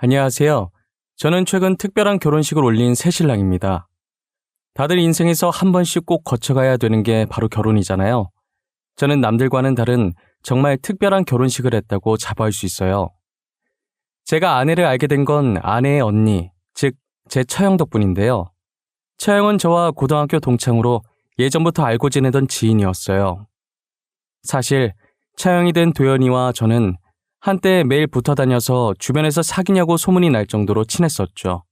안녕하세요. 저는 최근 특별한 결혼식을 올린 새신랑입니다. 다들 인생에서 한 번씩 꼭 거쳐가야 되는 게 바로 결혼이잖아요. 저는 남들과는 다른 정말 특별한 결혼식을 했다고 자부할 수 있어요. 제가 아내를 알게 된 건 아내의 언니, 즉 제 처형 덕분인데요. 처형은 저와 고등학교 동창으로 예전부터 알고 지내던 지인이었어요. 사실 처형이 된 도연이와 저는 한때 매일 붙어 다녀서 주변에서 사귀냐고 소문이 날 정도로 친했었죠.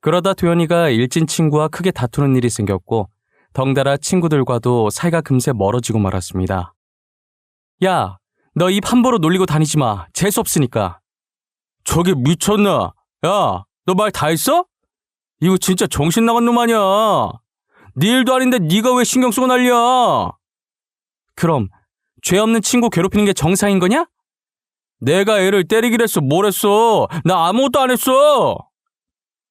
그러다 도연이가 일진 친구와 크게 다투는 일이 생겼고 덩달아 친구들과도 사이가 금세 멀어지고 말았습니다. 야, 너 입 함부로 놀리고 다니지 마. 재수없으니까. 저기 미쳤나? 야, 너 말 다 했어? 이거 진짜 정신 나간 놈 아니야. 네 일도 아닌데 네가 왜 신경 쓰고 난리야? 그럼 죄 없는 친구 괴롭히는 게 정상인 거냐? 내가 애를 때리기로 했어. 뭘 했어? 나 아무것도 안 했어.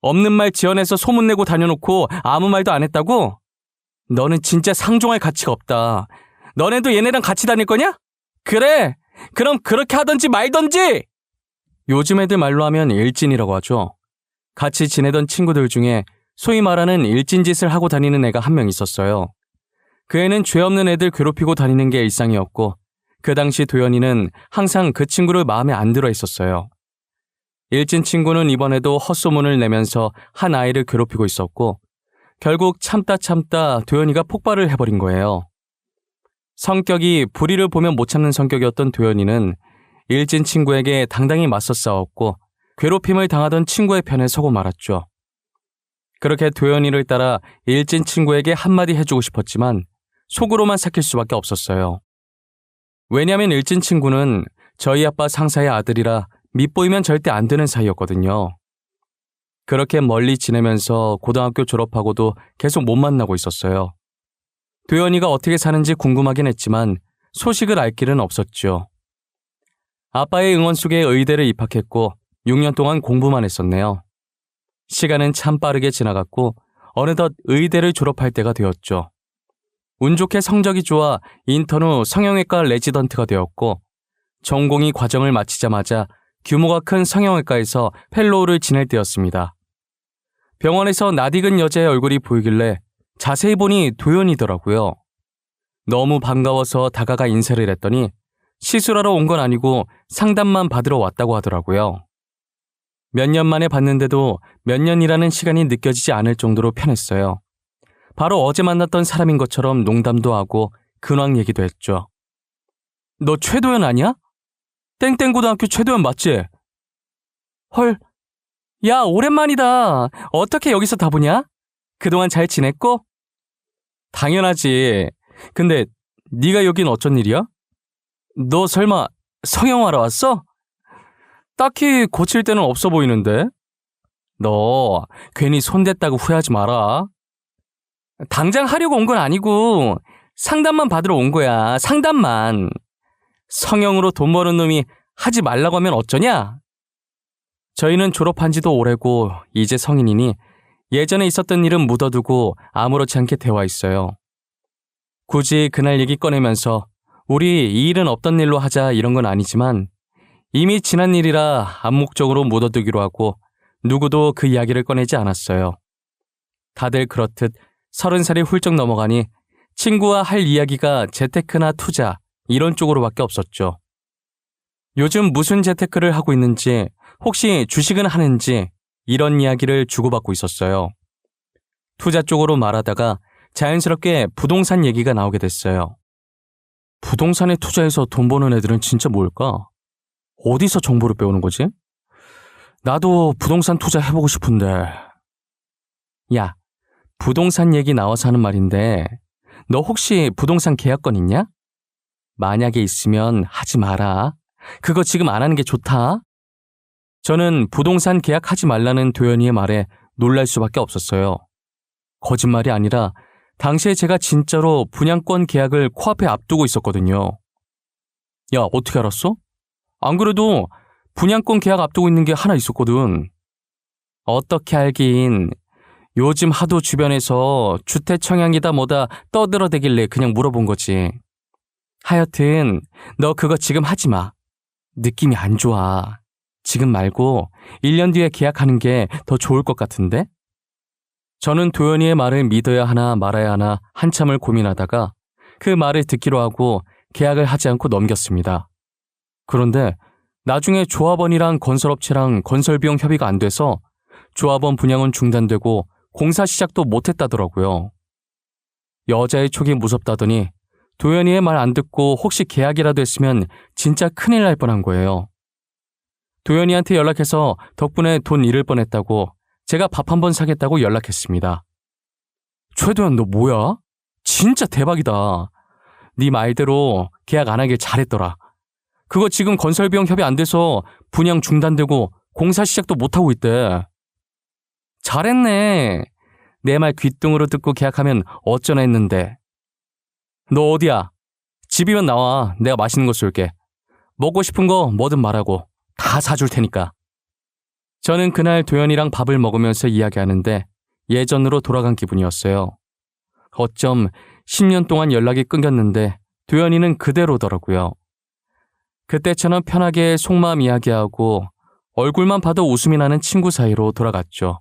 없는 말 지어내서 소문내고 다녀놓고 아무 말도 안 했다고? 너는 진짜 상종할 가치가 없다. 너네도 얘네랑 같이 다닐 거냐? 그래. 그럼 그렇게 하던지 말던지. 요즘 애들 말로 하면 일진이라고 하죠. 같이 지내던 친구들 중에 소위 말하는 일진 짓을 하고 다니는 애가 한 명 있었어요. 그 애는 죄 없는 애들 괴롭히고 다니는 게 일상이었고 그 당시 도연이는 항상 그 친구를 마음에 안 들어 했었어요. 일진 친구는 이번에도 헛소문을 내면서 한 아이를 괴롭히고 있었고 결국 참다 도연이가 폭발을 해버린 거예요. 성격이 불의를 보면 못 참는 성격이었던 도연이는 일진 친구에게 당당히 맞서 싸웠고 괴롭힘을 당하던 친구의 편에 서고 말았죠. 그렇게 도연이를 따라 일진 친구에게 한마디 해주고 싶었지만 속으로만 삭힐 수밖에 없었어요. 왜냐면 일진 친구는 저희 아빠 상사의 아들이라 밉보이면 절대 안 되는 사이였거든요. 그렇게 멀리 지내면서 고등학교 졸업하고도 계속 못 만나고 있었어요. 도연이가 어떻게 사는지 궁금하긴 했지만 소식을 알 길은 없었죠. 아빠의 응원 속에 의대를 입학했고 6년 동안 공부만 했었네요. 시간은 참 빠르게 지나갔고 어느덧 의대를 졸업할 때가 되었죠. 운 좋게 성적이 좋아 인턴 후 성형외과 레지던트가 되었고 전공의 과정을 마치자마자 규모가 큰 성형외과에서 펠로우를 지낼 때였습니다. 병원에서 낯익은 여자의 얼굴이 보이길래 자세히 보니 도연이더라고요. 너무 반가워서 다가가 인사를 했더니 시술하러 온 건 아니고 상담만 받으러 왔다고 하더라고요. 몇 년 만에 봤는데도 몇 년이라는 시간이 느껴지지 않을 정도로 편했어요. 바로 어제 만났던 사람인 것처럼 농담도 하고 근황 얘기도 했죠. 너 최도연 아니야? 땡땡고등학교 최도연 맞지? 헐, 야 오랜만이다. 어떻게 여기서 다 보냐? 그동안 잘 지냈고? 당연하지. 근데 네가 여긴 어쩐 일이야? 너 설마 성형하러 왔어? 딱히 고칠 데는 없어 보이는데? 너 괜히 손댔다고 후회하지 마라. 당장 하려고 온 건 아니고 상담만 받으러 온 거야. 상담만. 성형으로 돈 버는 놈이 하지 말라고 하면 어쩌냐? 저희는 졸업한 지도 오래고 이제 성인이니 예전에 있었던 일은 묻어두고 아무렇지 않게 대화했어요. 굳이 그날 얘기 꺼내면서 우리 이 일은 없던 일로 하자 이런 건 아니지만 이미 지난 일이라 암묵적으로 묻어두기로 하고 누구도 그 이야기를 꺼내지 않았어요. 다들 그렇듯 30살이 훌쩍 넘어가니 친구와 할 이야기가 재테크나 투자 이런 쪽으로밖에 없었죠. 요즘 무슨 재테크를 하고 있는지 혹시 주식은 하는지 이런 이야기를 주고받고 있었어요. 투자 쪽으로 말하다가 자연스럽게 부동산 얘기가 나오게 됐어요. 부동산에 투자해서 돈 버는 애들은 진짜 뭘까? 어디서 정보를 빼오는 거지? 나도 부동산 투자 해보고 싶은데. 야, 부동산 얘기 나와서 하는 말인데 너 혹시 부동산 계약권 있냐? 만약에 있으면 하지 마라. 그거 지금 안 하는 게 좋다. 저는 부동산 계약하지 말라는 도연이의 말에 놀랄 수밖에 없었어요. 거짓말이 아니라 당시에 제가 진짜로 분양권 계약을 코앞에 앞두고 있었거든요. 야, 어떻게 알았어? 안 그래도 분양권 계약 앞두고 있는 게 하나 있었거든. 어떻게 알긴. 요즘 하도 주변에서 주택 청약이다 뭐다 떠들어대길래 그냥 물어본 거지. 하여튼 너 그거 지금 하지 마. 느낌이 안 좋아. 지금 말고 1년 뒤에 계약하는 게 더 좋을 것 같은데? 저는 도연이의 말을 믿어야 하나 말아야 하나 한참을 고민하다가 그 말을 듣기로 하고 계약을 하지 않고 넘겼습니다. 그런데 나중에 조합원이랑 건설업체랑 건설비용 협의가 안 돼서 조합원 분양은 중단되고 공사 시작도 못했다더라고요. 여자의 촉이 무섭다더니 도연이의 말 안 듣고 혹시 계약이라도 했으면 진짜 큰일 날 뻔한 거예요. 도연이한테 연락해서 덕분에 돈 잃을 뻔했다고 제가 밥 한 번 사겠다고 연락했습니다. 최도연 너 뭐야? 진짜 대박이다. 네 말대로 계약 안 하길 잘했더라. 그거 지금 건설비용 협의 안 돼서 분양 중단되고 공사 시작도 못하고 있대. 잘했네. 내 말 귓등으로 듣고 계약하면 어쩌나 했는데. 너 어디야? 집이면 나와. 내가 맛있는 거 쏠게. 먹고 싶은 거 뭐든 말하고 다 사줄 테니까. 저는 그날 도연이랑 밥을 먹으면서 이야기하는데 예전으로 돌아간 기분이었어요. 어쩜 10년 동안 연락이 끊겼는데 도연이는 그대로더라고요. 그때처럼 편하게 속마음 이야기하고 얼굴만 봐도 웃음이 나는 친구 사이로 돌아갔죠.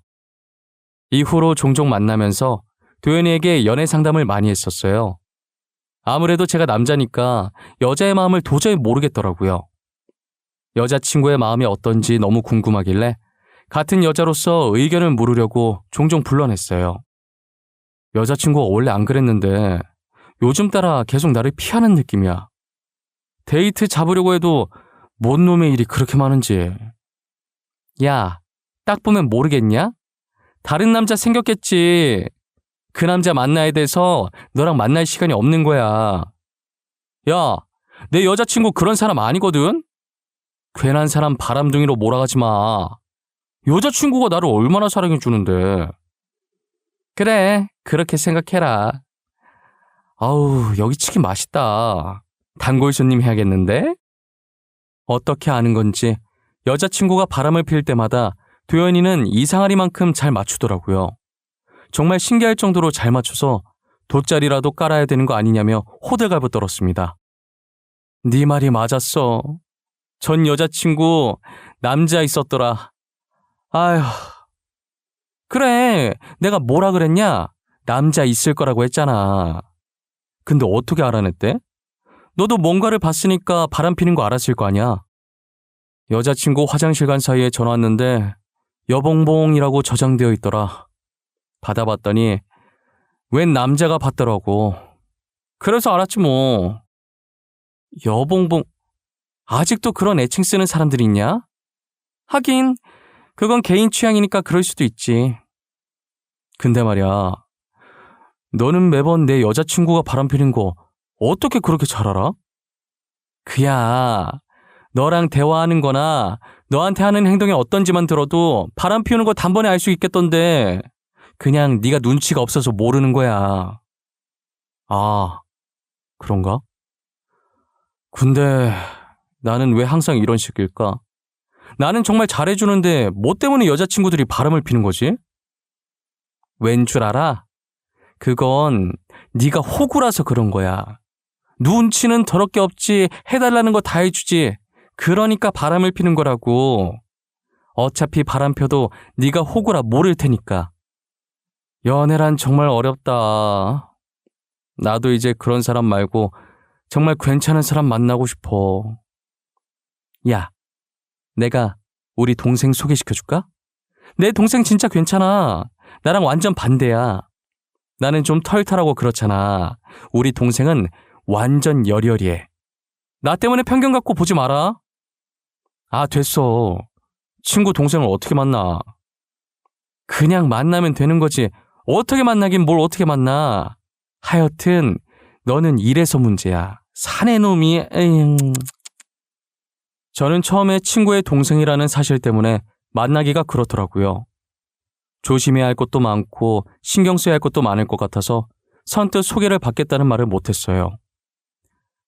이후로 종종 만나면서 도연이에게 연애 상담을 많이 했었어요. 아무래도 제가 남자니까 여자의 마음을 도저히 모르겠더라고요. 여자친구의 마음이 어떤지 너무 궁금하길래 같은 여자로서 의견을 물으려고 종종 불러냈어요. 여자친구가 원래 안 그랬는데 요즘 따라 계속 나를 피하는 느낌이야. 데이트 잡으려고 해도 뭔 놈의 일이 그렇게 많은지. 야, 딱 보면 모르겠냐? 다른 남자 생겼겠지. 그 남자 만나야 돼서 너랑 만날 시간이 없는 거야. 야, 내 여자친구 그런 사람 아니거든? 괜한 사람 바람둥이로 몰아가지 마. 여자친구가 나를 얼마나 사랑해주는데. 그래, 그렇게 생각해라. 아우, 여기 치킨 맛있다. 단골 손님 해야겠는데? 어떻게 아는 건지 여자친구가 바람을 필 때마다 도연이는 이상하리만큼 잘 맞추더라고요. 정말 신기할 정도로 잘 맞춰서 돗자리라도 깔아야 되는 거 아니냐며 호들갑을 떨었습니다. 네 말이 맞았어. 전 여자친구 남자 있었더라. 아휴. 그래, 내가 뭐라 그랬냐? 남자 있을 거라고 했잖아. 근데 어떻게 알아냈대? 너도 뭔가를 봤으니까 바람 피는 거 알았을 거 아니야. 여자친구 화장실 간 사이에 전화 왔는데 여봉봉이라고 저장되어 있더라. 받아봤더니 웬 남자가 받더라고. 그래서 알았지 뭐. 여봉봉, 아직도 그런 애칭 쓰는 사람들이 있냐? 하긴 그건 개인 취향이니까 그럴 수도 있지. 근데 말이야, 너는 매번 내 여자친구가 바람피는 거 어떻게 그렇게 잘 알아? 그야, 너랑 대화하는 거나 너한테 하는 행동이 어떤지만 들어도 바람 피우는 거 단번에 알 수 있겠던데 그냥 네가 눈치가 없어서 모르는 거야. 아, 그런가? 근데 나는 왜 항상 이런 식일까? 나는 정말 잘해주는데 뭐 때문에 여자친구들이 바람을 피는 거지? 왠 줄 알아? 그건 네가 호구라서 그런 거야. 눈치는 더럽게 없지 해달라는 거 다 해주지. 그러니까 바람을 피는 거라고. 어차피 바람 펴도 네가 호구라 모를 테니까. 연애란 정말 어렵다. 나도 이제 그런 사람 말고 정말 괜찮은 사람 만나고 싶어. 야, 내가 우리 동생 소개시켜줄까? 내 동생 진짜 괜찮아. 나랑 완전 반대야. 나는 좀 털털하고 그렇잖아. 우리 동생은 완전 여리여리해. 나 때문에 편견 갖고 보지 마라. 아, 됐어. 친구 동생을 어떻게 만나? 그냥 만나면 되는 거지. 어떻게 만나긴 뭘 어떻게 만나. 하여튼 너는 이래서 문제야. 사내 놈이. 저는 처음에 친구의 동생이라는 사실 때문에 만나기가 그렇더라고요. 조심해야 할 것도 많고 신경 써야 할 것도 많을 것 같아서 선뜻 소개를 받겠다는 말을 못했어요.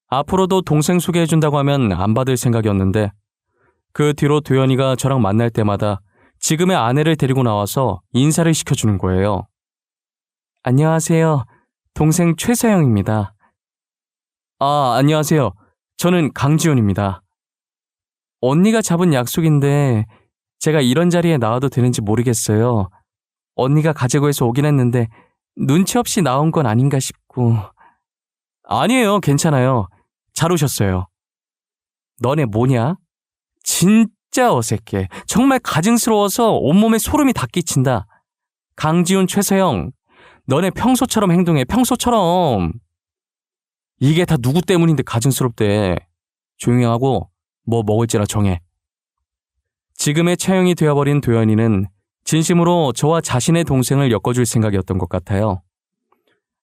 앞으로도 동생 소개해준다고 하면 안 받을 생각이었는데 그 뒤로 도연이가 저랑 만날 때마다 지금의 아내를 데리고 나와서 인사를 시켜주는 거예요. 안녕하세요. 동생 최서영입니다. 아, 안녕하세요. 저는 강지훈입니다. 언니가 잡은 약속인데 제가 이런 자리에 나와도 되는지 모르겠어요. 언니가 가자고 해서 오긴 했는데 눈치 없이 나온 건 아닌가 싶고. 아니에요, 괜찮아요. 잘 오셨어요. 너네 뭐냐? 진짜 어색해. 정말 가증스러워서 온몸에 소름이 다 끼친다. 강지훈, 최서영, 너네 평소처럼 행동해, 평소처럼. 이게 다 누구 때문인데 가증스럽대. 조용히 하고 뭐 먹을지나 정해. 지금의 체형이 되어버린 도연이는 진심으로 저와 자신의 동생을 엮어줄 생각이었던 것 같아요.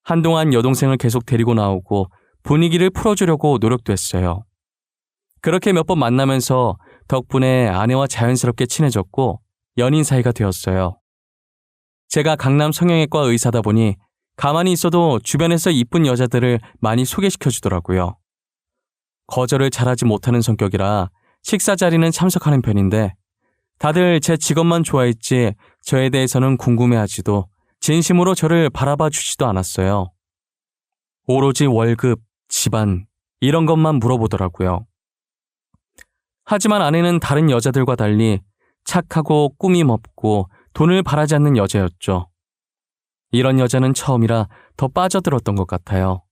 한동안 여동생을 계속 데리고 나오고 분위기를 풀어주려고 노력도 했어요. 그렇게 몇 번 만나면서 덕분에 아내와 자연스럽게 친해졌고 연인 사이가 되었어요. 제가 강남 성형외과 의사다 보니 가만히 있어도 주변에서 이쁜 여자들을 많이 소개시켜주더라고요. 거절을 잘하지 못하는 성격이라 식사 자리는 참석하는 편인데 다들 제 직업만 좋아했지 저에 대해서는 궁금해하지도 진심으로 저를 바라봐 주지도 않았어요. 오로지 월급, 집안 이런 것만 물어보더라고요. 하지만 아내는 다른 여자들과 달리 착하고 꾸밈 없고 돈을 바라지 않는 여자였죠. 이런 여자는 처음이라 더 빠져들었던 것 같아요.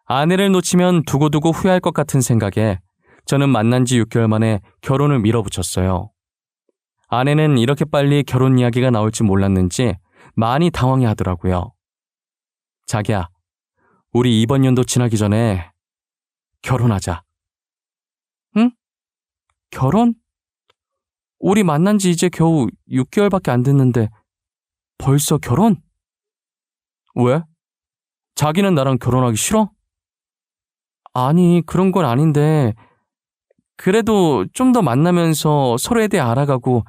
아내를 놓치면 두고두고 후회할 것 같은 생각에 저는 만난 지 6개월 만에 결혼을 밀어붙였어요. 아내는 이렇게 빨리 결혼 이야기가 나올지 몰랐는지 많이 당황해 하더라고요. 자기야, 우리 이번 연도 지나기 전에 결혼하자. 응? 결혼? 우리 만난 지 이제 겨우 6개월밖에 안 됐는데 벌써 결혼? 왜? 자기는 나랑 결혼하기 싫어? 아니, 그런 건 아닌데 그래도 좀 더 만나면서 서로에 대해 알아가고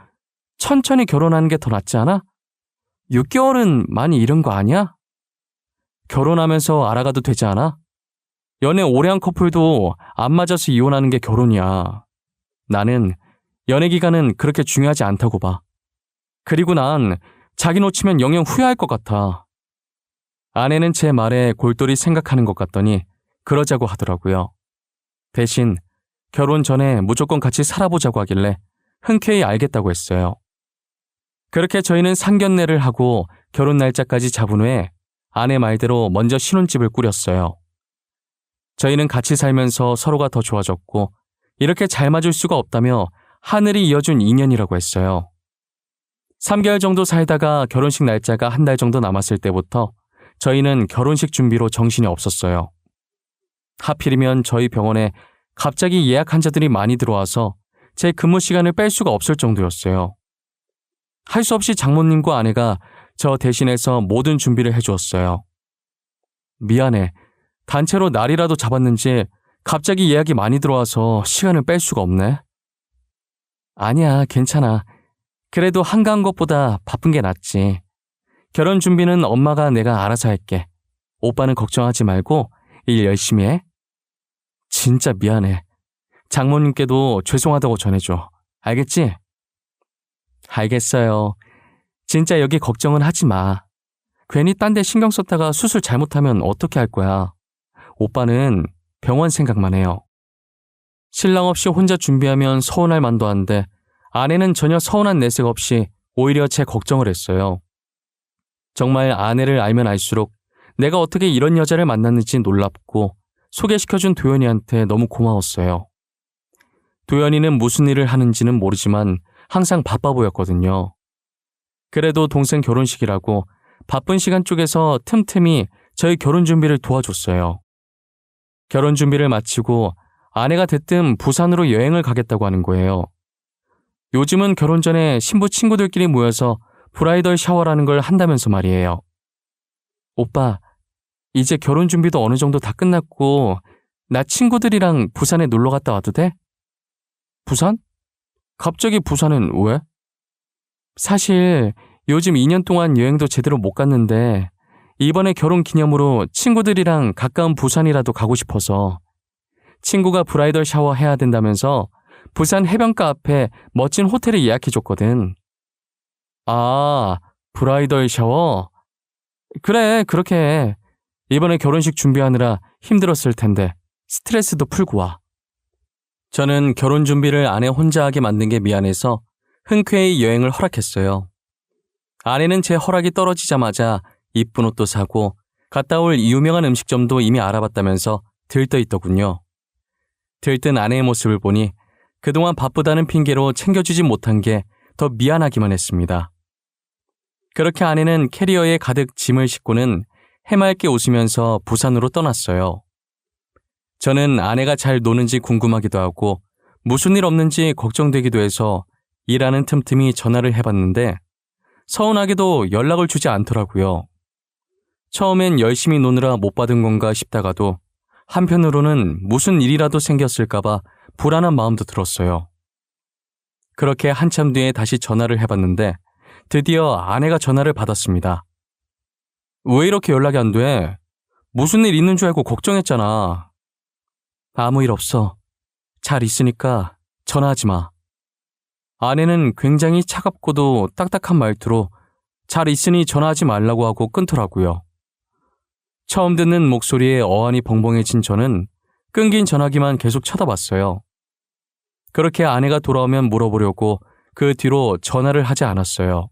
천천히 결혼하는 게 더 낫지 않아? 6개월은 많이 이른 거 아니야? 결혼하면서 알아가도 되지 않아? 연애 오래 한 커플도 안 맞아서 이혼하는 게 결혼이야. 나는 연애 기간은 그렇게 중요하지 않다고 봐. 그리고 난 자기 놓치면 영영 후회할 것 같아. 아내는 제 말에 골똘히 생각하는 것 같더니 그러자고 하더라고요. 대신 결혼 전에 무조건 같이 살아보자고 하길래 흔쾌히 알겠다고 했어요. 그렇게 저희는 상견례를 하고 결혼 날짜까지 잡은 후에 아내 말대로 먼저 신혼집을 꾸렸어요. 저희는 같이 살면서 서로가 더 좋아졌고 이렇게 잘 맞을 수가 없다며 하늘이 이어준 인연이라고 했어요. 3개월 정도 살다가 결혼식 날짜가 한 달 정도 남았을 때부터 저희는 결혼식 준비로 정신이 없었어요. 하필이면 저희 병원에 갑자기 예약 환자들이 많이 들어와서 제 근무 시간을 뺄 수가 없을 정도였어요. 할 수 없이 장모님과 아내가 저 대신해서 모든 준비를 해주었어요. 미안해. 단체로 날이라도 잡았는지 갑자기 예약이 많이 들어와서 시간을 뺄 수가 없네. 아니야, 괜찮아. 그래도 한가한 것보다 바쁜 게 낫지. 결혼 준비는 엄마가 내가 알아서 할게. 오빠는 걱정하지 말고 일 열심히 해. 진짜 미안해. 장모님께도 죄송하다고 전해줘. 알겠지? 알겠어요. 진짜 여기 걱정은 하지 마. 괜히 딴 데 신경 썼다가 수술 잘못하면 어떻게 할 거야. 오빠는 병원 생각만 해요. 신랑 없이 혼자 준비하면 서운할 만도 한데 아내는 전혀 서운한 내색 없이 오히려 제 걱정을 했어요. 정말 아내를 알면 알수록 내가 어떻게 이런 여자를 만났는지 놀랍고 소개시켜준 도연이한테 너무 고마웠어요. 도연이는 무슨 일을 하는지는 모르지만 항상 바빠 보였거든요. 그래도 동생 결혼식이라고 바쁜 시간 쪽에서 틈틈이 저희 결혼 준비를 도와줬어요. 결혼 준비를 마치고 아내가 대뜸 부산으로 여행을 가겠다고 하는 거예요. 요즘은 결혼 전에 신부 친구들끼리 모여서 브라이덜 샤워라는 걸 한다면서 말이에요. 오빠, 이제 결혼 준비도 어느 정도 다 끝났고 나 친구들이랑 부산에 놀러 갔다 와도 돼? 부산? 갑자기 부산은 왜? 사실 요즘 2년 동안 여행도 제대로 못 갔는데 이번에 결혼 기념으로 친구들이랑 가까운 부산이라도 가고 싶어서. 친구가 브라이덜 샤워 해야 된다면서 부산 해변가 앞에 멋진 호텔을 예약해줬거든. 아, 브라이덜 샤워? 그래, 그렇게 해. 이번에 결혼식 준비하느라 힘들었을 텐데 스트레스도 풀고 와. 저는 결혼 준비를 아내 혼자 하게 만든 게 미안해서 흔쾌히 여행을 허락했어요. 아내는 제 허락이 떨어지자마자 이쁜 옷도 사고 갔다 올 유명한 음식점도 이미 알아봤다면서 들떠있더군요. 들뜬 아내의 모습을 보니 그동안 바쁘다는 핑계로 챙겨주지 못한 게 더 미안하기만 했습니다. 그렇게 아내는 캐리어에 가득 짐을 싣고는 해맑게 웃으면서 부산으로 떠났어요. 저는 아내가 잘 노는지 궁금하기도 하고 무슨 일 없는지 걱정되기도 해서 일하는 틈틈이 전화를 해봤는데 서운하게도 연락을 주지 않더라고요. 처음엔 열심히 노느라 못 받은 건가 싶다가도 한편으로는 무슨 일이라도 생겼을까봐 불안한 마음도 들었어요. 그렇게 한참 뒤에 다시 전화를 해봤는데 드디어 아내가 전화를 받았습니다. 왜 이렇게 연락이 안 돼? 무슨 일 있는 줄 알고 걱정했잖아. 아무 일 없어. 잘 있으니까 전화하지 마. 아내는 굉장히 차갑고도 딱딱한 말투로 잘 있으니 전화하지 말라고 하고 끊더라고요. 처음 듣는 목소리에 어안이 벙벙해진 저는 끊긴 전화기만 계속 쳐다봤어요. 그렇게 아내가 돌아오면 물어보려고 그 뒤로 전화를 하지 않았어요.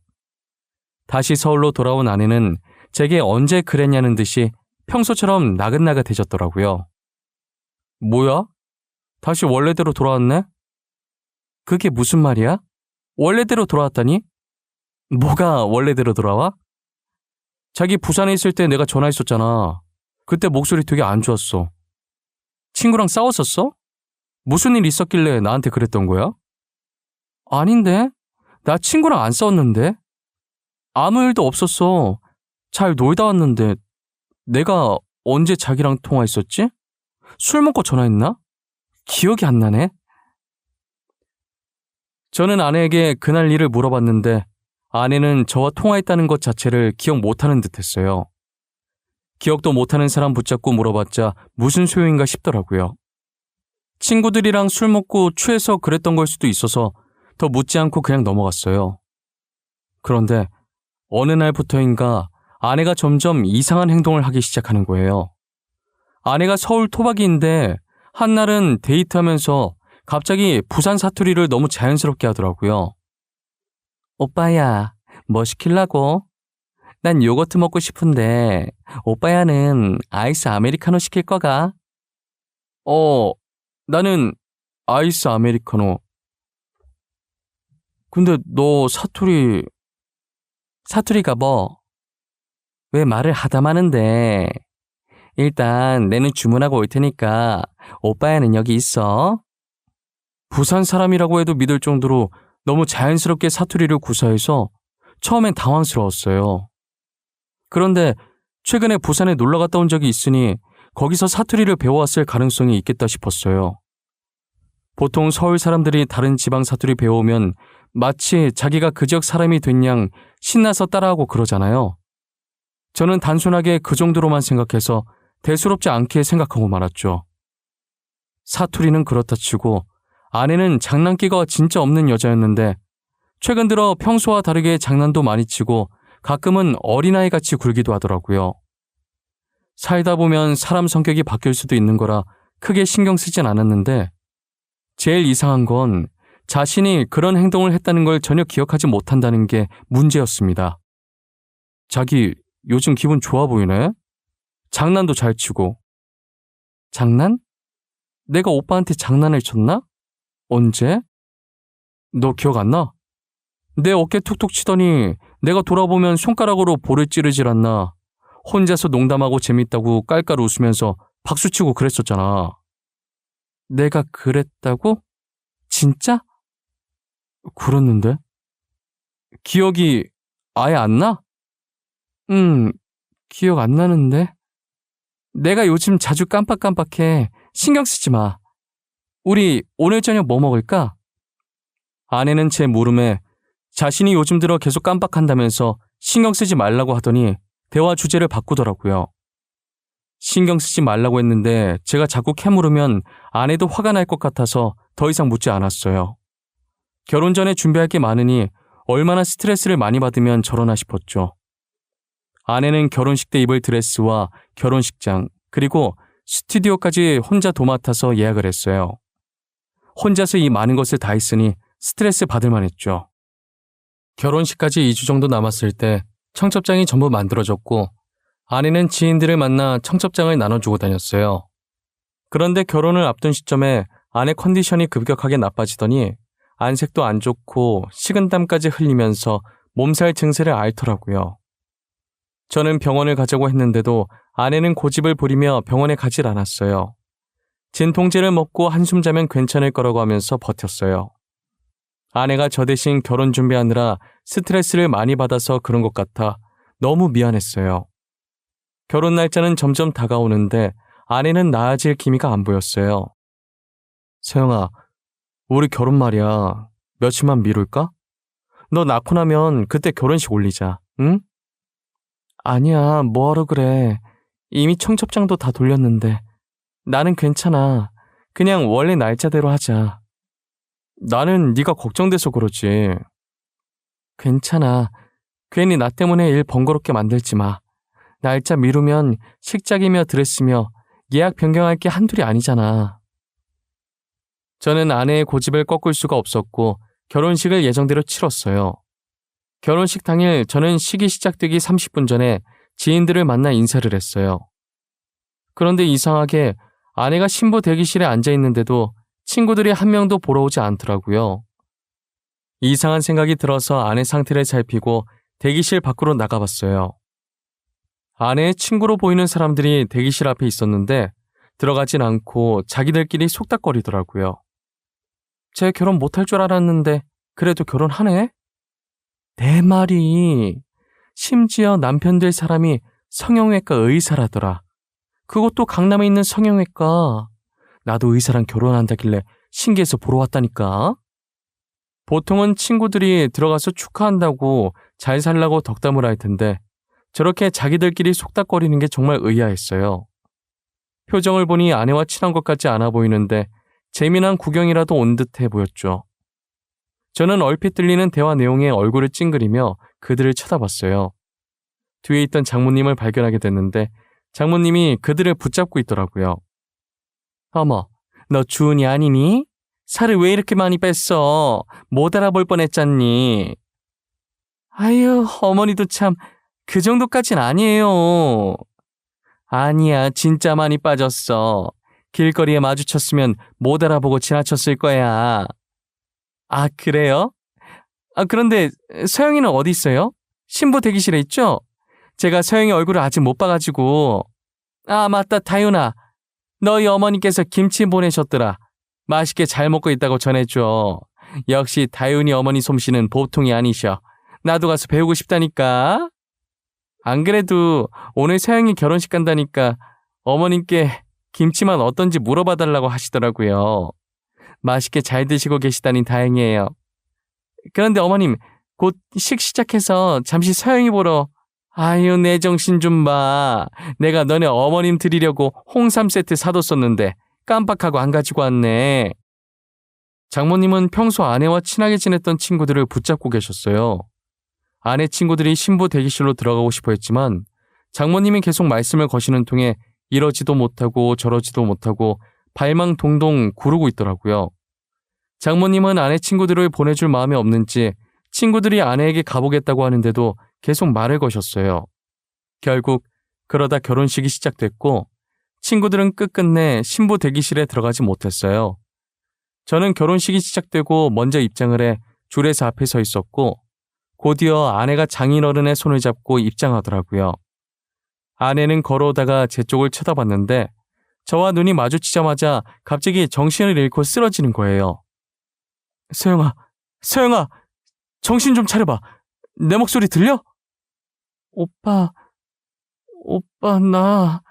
다시 서울로 돌아온 아내는 제게 언제 그랬냐는 듯이 평소처럼 나긋나긋해졌더라고요. 뭐야? 다시 원래대로 돌아왔네? 그게 무슨 말이야? 원래대로 돌아왔다니? 뭐가 원래대로 돌아와? 자기 부산에 있을 때 내가 전화했었잖아. 그때 목소리 되게 안 좋았어. 친구랑 싸웠었어? 무슨 일 있었길래 나한테 그랬던 거야? 아닌데? 나 친구랑 안 싸웠는데? 아무 일도 없었어. 잘 놀다 왔는데 내가 언제 자기랑 통화했었지? 술 먹고 전화했나? 기억이 안 나네. 저는 아내에게 그날 일을 물어봤는데 아내는 저와 통화했다는 것 자체를 기억 못하는 듯했어요. 기억도 못하는 사람 붙잡고 물어봤자 무슨 소용인가 싶더라고요. 친구들이랑 술 먹고 취해서 그랬던 걸 수도 있어서 더 묻지 않고 그냥 넘어갔어요. 그런데 어느 날부터인가 아내가 점점 이상한 행동을 하기 시작하는 거예요. 아내가 서울 토박이인데 한날은 데이트하면서 갑자기 부산 사투리를 너무 자연스럽게 하더라고요. 오빠야, 뭐 시킬라고? 난 요거트 먹고 싶은데 오빠야는 아이스 아메리카노 시킬 거가? 나는 아이스 아메리카노. 근데 너 사투리가 뭐? 왜 말을 하다 마는데? 일단 내는 주문하고 올 테니까 오빠야는 여기 있어. 부산 사람이라고 해도 믿을 정도로 너무 자연스럽게 사투리를 구사해서 처음엔 당황스러웠어요. 그런데 최근에 부산에 놀러 갔다 온 적이 있으니 거기서 사투리를 배워왔을 가능성이 있겠다 싶었어요. 보통 서울 사람들이 다른 지방 사투리 배워오면 마치 자기가 그 지역 사람이 된 양 신나서 따라하고 그러잖아요. 저는 단순하게 그 정도로만 생각해서 대수롭지 않게 생각하고 말았죠. 사투리는 그렇다 치고 아내는 장난기가 진짜 없는 여자였는데 최근 들어 평소와 다르게 장난도 많이 치고 가끔은 어린아이같이 굴기도 하더라고요. 살다 보면 사람 성격이 바뀔 수도 있는 거라 크게 신경 쓰진 않았는데 제일 이상한 건 자신이 그런 행동을 했다는 걸 전혀 기억하지 못한다는 게 문제였습니다. 자기 요즘 기분 좋아 보이네? 장난도 잘 치고. 장난? 내가 오빠한테 장난을 쳤나? 언제? 너 기억 안 나? 내 어깨 툭툭 치더니 내가 돌아보면 손가락으로 볼을 찌르질 않나. 혼자서 농담하고 재밌다고 깔깔 웃으면서 박수치고 그랬었잖아. 내가 그랬다고? 진짜? 그랬는데? 기억이 아예 안 나? 기억 안 나는데? 내가 요즘 자주 깜빡깜빡해. 신경 쓰지 마. 우리 오늘 저녁 뭐 먹을까? 아내는 제 물음에 자신이 요즘 들어 계속 깜빡한다면서 신경 쓰지 말라고 하더니 대화 주제를 바꾸더라고요. 신경 쓰지 말라고 했는데 제가 자꾸 캐물으면 아내도 화가 날 것 같아서 더 이상 묻지 않았어요. 결혼 전에 준비할 게 많으니 얼마나 스트레스를 많이 받으면 저러나 싶었죠. 아내는 결혼식 때 입을 드레스와 결혼식장 그리고 스튜디오까지 혼자 도맡아서 예약을 했어요. 혼자서 이 많은 것을 다 했으니 스트레스 받을 만했죠. 결혼식까지 2주 정도 남았을 때 청첩장이 전부 만들어졌고 아내는 지인들을 만나 청첩장을 나눠주고 다녔어요. 그런데 결혼을 앞둔 시점에 아내 컨디션이 급격하게 나빠지더니 안색도 안 좋고 식은땀까지 흘리면서 몸살 증세를 앓더라고요. 저는 병원을 가자고 했는데도 아내는 고집을 부리며 병원에 가질 않았어요. 진통제를 먹고 한숨 자면 괜찮을 거라고 하면서 버텼어요. 아내가 저 대신 결혼 준비하느라 스트레스를 많이 받아서 그런 것 같아 너무 미안했어요. 결혼 날짜는 점점 다가오는데 아내는 나아질 기미가 안 보였어요. 세영아, 우리 결혼 말이야. 며칠만 미룰까? 너 낳고 나면 그때 결혼식 올리자, 응? 아니야, 뭐하러 그래. 이미 청첩장도 다 돌렸는데. 나는 괜찮아. 그냥 원래 날짜대로 하자. 나는 네가 걱정돼서 그러지. 괜찮아. 괜히 나 때문에 일 번거롭게 만들지 마. 날짜 미루면 식작이며 드레스며 예약 변경할 게 한둘이 아니잖아. 저는 아내의 고집을 꺾을 수가 없었고 결혼식을 예정대로 치렀어요. 결혼식 당일 저는 식이 시작되기 30분 전에 지인들을 만나 인사를 했어요. 그런데 이상하게 아내가 신부 대기실에 앉아 있는데도 친구들이 한 명도 보러 오지 않더라고요. 이상한 생각이 들어서 아내 상태를 살피고 대기실 밖으로 나가봤어요. 아내의 친구로 보이는 사람들이 대기실 앞에 있었는데 들어가진 않고 자기들끼리 속닥거리더라고요. 제 결혼 못할 줄 알았는데 그래도 결혼하네? 내 말이 심지어 남편 될 사람이 성형외과 의사라더라. 그것도 강남에 있는 성형외과. 나도 의사랑 결혼한다길래 신기해서 보러 왔다니까. 보통은 친구들이 들어가서 축하한다고 잘 살라고 덕담을 할 텐데 저렇게 자기들끼리 속닥거리는 게 정말 의아했어요. 표정을 보니 아내와 친한 것 같지 않아 보이는데 재미난 구경이라도 온 듯해 보였죠. 저는 얼핏 들리는 대화 내용에 얼굴을 찡그리며 그들을 쳐다봤어요. 뒤에 있던 장모님을 발견하게 됐는데 장모님이 그들을 붙잡고 있더라고요. 어머, 너 주은이 아니니? 살을 왜 이렇게 많이 뺐어? 못 알아볼 뻔했잖니. 아유, 어머니도 참 그 정도까진 아니에요. 아니야, 진짜 많이 빠졌어. 길거리에 마주쳤으면 못 알아보고 지나쳤을 거야. 아, 그래요? 그런데 서영이는 어디 있어요? 신부 대기실에 있죠? 제가 서영이 얼굴을 아직 못 봐가지고. 아, 맞다, 다윤아. 너희 어머니께서 김치 보내셨더라. 맛있게 잘 먹고 있다고 전해줘. 역시 다윤이 어머니 솜씨는 보통이 아니셔. 나도 가서 배우고 싶다니까. 안 그래도 오늘 서영이 결혼식 간다니까 어머님께 김치만 어떤지 물어봐달라고 하시더라고요. 맛있게 잘 드시고 계시다니 다행이에요. 그런데 어머님, 곧 식 시작해서 잠시 서영이 보러. 아유, 내 정신 좀 봐. 내가 너네 어머님 드리려고 홍삼 세트 사뒀었는데 깜빡하고 안 가지고 왔네. 장모님은 평소 아내와 친하게 지냈던 친구들을 붙잡고 계셨어요. 아내 친구들이 신부 대기실로 들어가고 싶어 했지만 장모님이 계속 말씀을 거시는 통에 이러지도 못하고 저러지도 못하고 발망 동동 구르고 있더라고요. 장모님은 아내 친구들을 보내줄 마음이 없는지 친구들이 아내에게 가보겠다고 하는데도 계속 말을 거셨어요. 결국 그러다 결혼식이 시작됐고 친구들은 끝끝내 신부 대기실에 들어가지 못했어요. 저는 결혼식이 시작되고 먼저 입장을 해 줄에서 앞에 서 있었고 곧이어 아내가 장인어른의 손을 잡고 입장하더라고요. 아내는 걸어오다가 제 쪽을 쳐다봤는데 저와 눈이 마주치자마자 갑자기 정신을 잃고 쓰러지는 거예요. 서영아, 서영아, 정신 좀 차려봐. 내 목소리 들려? 오빠, 나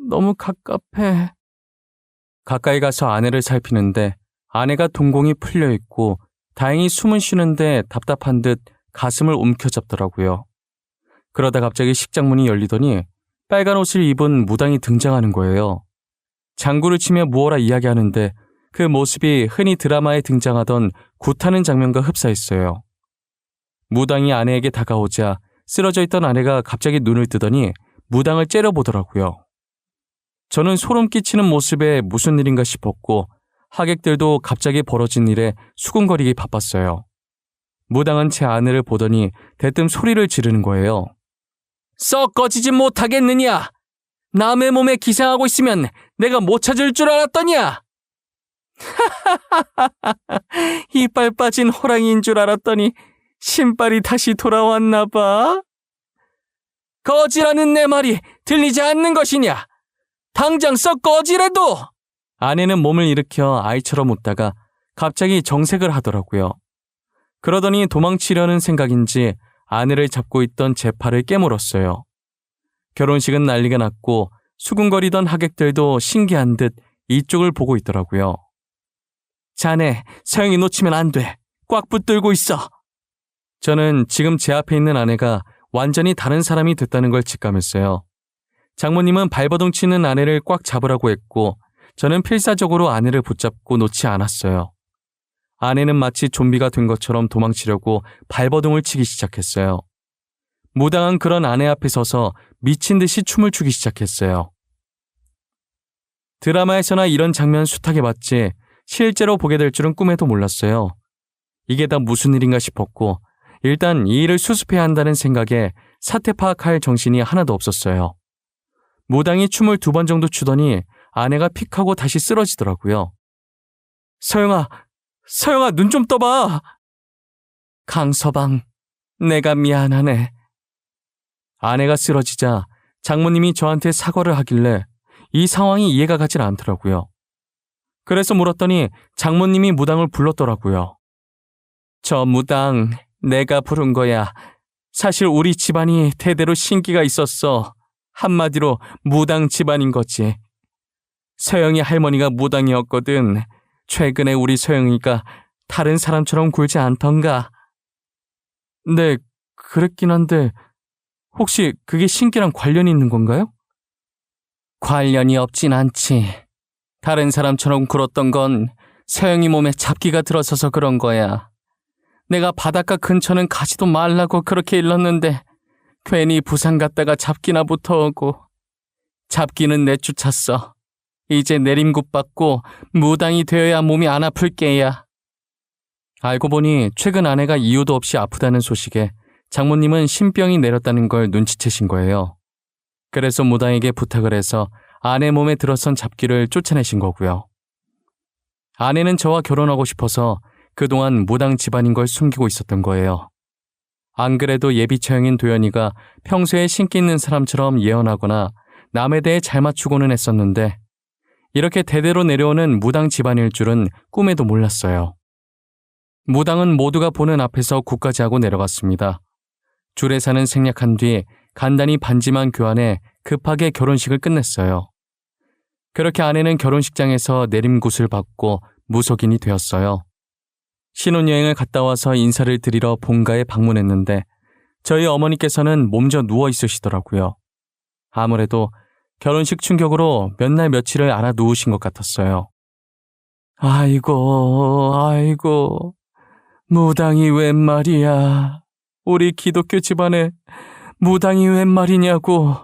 너무 갑갑해. 가까이 가서 아내를 살피는데 아내가 동공이 풀려 있고 다행히 숨은 쉬는데 답답한 듯 가슴을 움켜잡더라고요. 그러다 갑자기 식장문이 열리더니 빨간 옷을 입은 무당이 등장하는 거예요. 장구를 치며 무어라 이야기하는데 그 모습이 흔히 드라마에 등장하던 굿하는 장면과 흡사했어요. 무당이 아내에게 다가오자 쓰러져 있던 아내가 갑자기 눈을 뜨더니 무당을 째려보더라고요. 저는 소름 끼치는 모습에 무슨 일인가 싶었고 하객들도 갑자기 벌어진 일에 수군거리기 바빴어요. 무당은 제 아내를 보더니 대뜸 소리를 지르는 거예요. 썩 꺼지지 못하겠느냐? 남의 몸에 기생하고 있으면 내가 못 찾을 줄 알았더냐? 이빨 빠진 호랑이인 줄 알았더니 신발이 다시 돌아왔나 봐. 꺼지라는 내 말이 들리지 않는 것이냐? 당장 썩 꺼지래도! 아내는 몸을 일으켜 아이처럼 웃다가 갑자기 정색을 하더라고요. 그러더니 도망치려는 생각인지 아내를 잡고 있던 제 팔을 깨물었어요. 결혼식은 난리가 났고 수군거리던 하객들도 신기한 듯 이쪽을 보고 있더라고요. 자네, 서영이 놓치면 안 돼. 꽉 붙들고 있어. 저는 지금 제 앞에 있는 아내가 완전히 다른 사람이 됐다는 걸 직감했어요. 장모님은 발버둥 치는 아내를 꽉 잡으라고 했고 저는 필사적으로 아내를 붙잡고 놓지 않았어요. 아내는 마치 좀비가 된 것처럼 도망치려고 발버둥을 치기 시작했어요. 무당한 그런 아내 앞에 서서 미친 듯이 춤을 추기 시작했어요. 드라마에서나 이런 장면 숱하게 봤지 실제로 보게 될 줄은 꿈에도 몰랐어요. 이게 다 무슨 일인가 싶었고 일단 이 일을 수습해야 한다는 생각에 사태 파악할 정신이 하나도 없었어요. 무당이 춤을 2번 정도 추더니 아내가 픽하고 다시 쓰러지더라고요. 서영아, 눈 좀 떠봐. 강서방, 내가 미안하네. 아내가 쓰러지자 장모님이 저한테 사과를 하길래 이 상황이 이해가 가질 않더라고요. 그래서 물었더니 장모님이 무당을 불렀더라고요. 저 무당, 내가 부른 거야. 사실 우리 집안이 대대로 신기가 있었어. 한마디로 무당 집안인 거지. 서영이 할머니가 무당이었거든. 최근에 우리 서영이가 다른 사람처럼 굴지 않던가. 네, 그랬긴 한데 혹시 그게 신기랑 관련이 있는 건가요? 관련이 없진 않지. 다른 사람처럼 굴었던 건 서영이 몸에 잡기가 들어서서 그런 거야. 내가 바닷가 근처는 가지도 말라고 그렇게 일렀는데 괜히 부산 갔다가 잡기나 붙어오고 잡기는 내쫓았어. 이제 내림굿 받고 무당이 되어야 몸이 안 아플 게야. 알고 보니 최근 아내가 이유도 없이 아프다는 소식에 장모님은 신병이 내렸다는 걸 눈치채신 거예요. 그래서 무당에게 부탁을 해서 아내 몸에 들어선 잡기를 쫓아내신 거고요. 아내는 저와 결혼하고 싶어서 그동안 무당 집안인 걸 숨기고 있었던 거예요. 안 그래도 예비 처형인 도연이가 평소에 신기 있는 사람처럼 예언하거나 남에 대해 잘 맞추고는 했었는데 이렇게 대대로 내려오는 무당 집안일 줄은 꿈에도 몰랐어요. 무당은 모두가 보는 앞에서 굿까지 하고 내려갔습니다. 주례사는 생략한 뒤 간단히 반지만 교환해 급하게 결혼식을 끝냈어요. 그렇게 아내는 결혼식장에서 내림굿을 받고 무속인이 되었어요. 신혼여행을 갔다 와서 인사를 드리러 본가에 방문했는데 저희 어머니께서는 몸져 누워 있으시더라고요. 아무래도 결혼식 충격으로 몇 날 며칠을 알아 누우신 것 같았어요. 아이고, 무당이 웬 말이야. 우리 기독교 집안에 무당이 웬 말이냐고.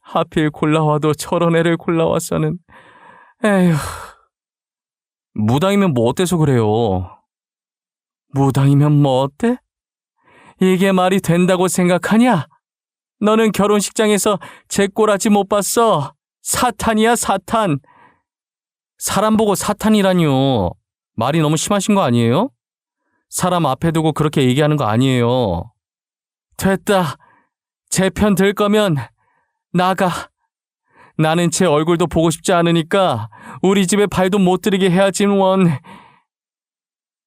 하필 골라와도 저런 애를 골라와서는. 에휴. 무당이면 뭐 어때서 그래요? 무당이면 뭐 어때? 이게 말이 된다고 생각하냐? 너는 결혼식장에서 제 꼬라지 못 봤어. 사탄이야, 사탄. 사람 보고 사탄이라니요. 말이 너무 심하신 거 아니에요? 사람 앞에 두고 그렇게 얘기하는 거 아니에요. 됐다. 제 편 들 거면 나가. 나는 제 얼굴도 보고 싶지 않으니까 우리 집에 발도 못 들이게 해야지 원.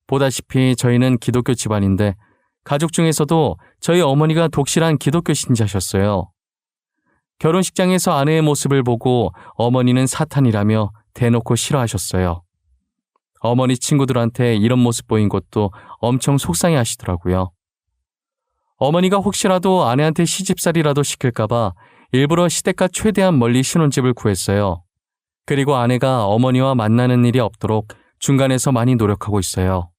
보다시피 저희는 기독교 집안인데 가족 중에서도 저희 어머니가 독실한 기독교 신자셨어요. 결혼식장에서 아내의 모습을 보고 어머니는 사탄이라며 대놓고 싫어하셨어요. 어머니 친구들한테 이런 모습 보인 것도 엄청 속상해 하시더라고요. 어머니가 혹시라도 아내한테 시집살이라도 시킬까봐 일부러 시댁과 최대한 멀리 신혼집을 구했어요. 그리고 아내가 어머니와 만나는 일이 없도록 중간에서 많이 노력하고 있어요.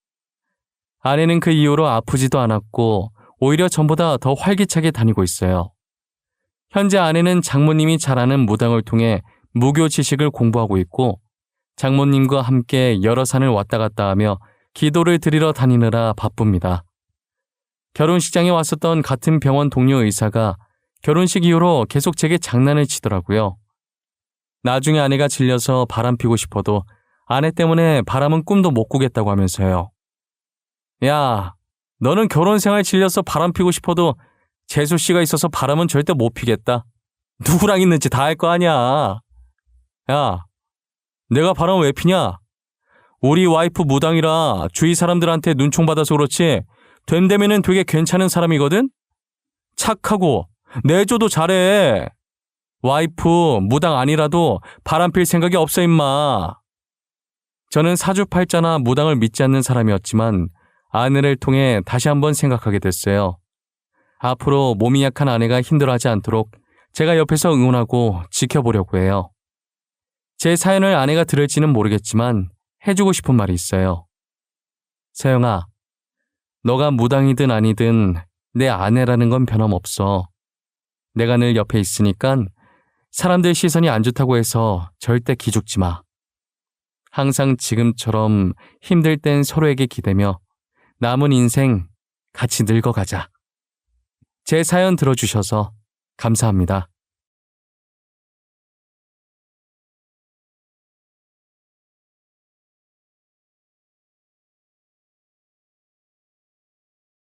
아내는 그 이후로 아프지도 않았고 오히려 전보다 더 활기차게 다니고 있어요. 현재 아내는 장모님이 잘 아는 무당을 통해 무교 지식을 공부하고 있고 장모님과 함께 여러 산을 왔다 갔다 하며 기도를 드리러 다니느라 바쁩니다. 결혼식장에 왔었던 같은 병원 동료 의사가 결혼식 이후로 계속 제게 장난을 치더라고요. 나중에 아내가 질려서 바람 피고 싶어도 아내 때문에 바람은 꿈도 못 꾸겠다고 하면서요. 야, 너는 결혼 생활 질려서 바람 피고 싶어도 재수 씨가 있어서 바람은 절대 못 피겠다. 누구랑 있는지 다 알 거 아니야. 야, 내가 바람 왜 피냐? 우리 와이프 무당이라 주위 사람들한테 눈총 받아서 그렇지 됨되면은 되게 괜찮은 사람이거든? 착하고 내조도 잘해. 와이프 무당 아니라도 바람 필 생각이 없어 임마. 저는 사주팔자나 무당을 믿지 않는 사람이었지만 아내를 통해 다시 한번 생각하게 됐어요. 앞으로 몸이 약한 아내가 힘들어하지 않도록 제가 옆에서 응원하고 지켜보려고 해요. 제 사연을 아내가 들을지는 모르겠지만 해주고 싶은 말이 있어요. 서영아, 너가 무당이든 아니든 내 아내라는 건 변함없어. 내가 늘 옆에 있으니까 사람들 시선이 안 좋다고 해서 절대 기죽지 마. 항상 지금처럼 힘들 땐 서로에게 기대며 남은 인생 같이 늙어가자. 제 사연 들어주셔서 감사합니다.